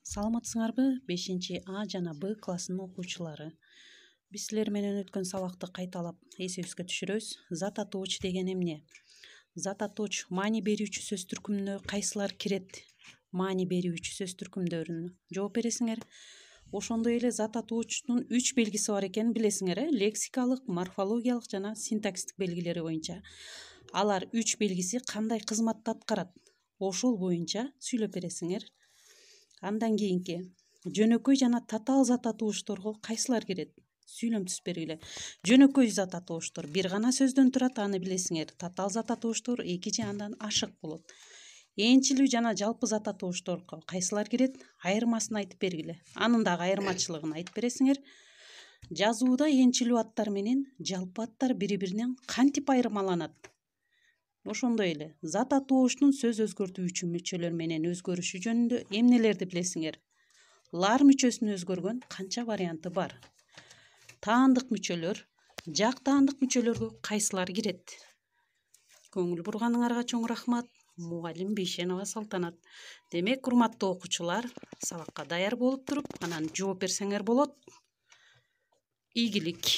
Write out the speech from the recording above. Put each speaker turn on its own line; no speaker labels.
Саламатсыңарбы? 5 А жана Б классынын окуучулары. Биз силер менен өткөн сабакты кайталап эсибизге түшүрөбүз. Зат атооч деген эмне? Зат атооч маани берүүчү сөз түркүмүнө кайсылар кирет? Маани берүүчү сөз түркүмдөрүнө жооп бересиңер. Ошондой эле зат атоочтун 3 белгиси бар экенин билесиңер, лексикалык, морфологиялык жана синтаксистик белгилери боюнча. Алар 3 белгиси кандай кызматты аткарат? Ошол боюнча сүйлөп бересиңер. Андан кийинки жөнөкөй жана татаал зат атоошторго кайсылар кирет? Сүйлөм түзүп бергиле. Жөнөкөй зат атооштор бир гана сөздөн турат, аны билесиңер. Татаал зат атооштор 2 же андан ашык болот. Ээрчилүү жана жалпы зат атоошторго кайсылар кирет? Айырмасын айтып бергиле. Анын дагы айырмачылыгын айтып бересиңер. Жазууда ээрчилүү аттар менен жалпы аттар бири-биринен кантип айырмаланат? Ошондой эле зат атооштун сөз өзгөртүүчү мүчөлөр менен өзгөрүшү жөнүндө эмнелерди билесиңер? Лар мүчөсүнө өзгөргөн канча варианты бар? Таандык мүчөлөр, жак таандык мүчөлөргө кайсылар кирет? Көңүл бурганыңарга чоң рахмат. Мугалим Бейшенова Салтанат. Демек, урматтуу окуучулар, сабакка даяр болуп туруп, анан жооп берсеңер болот. Ийгилик.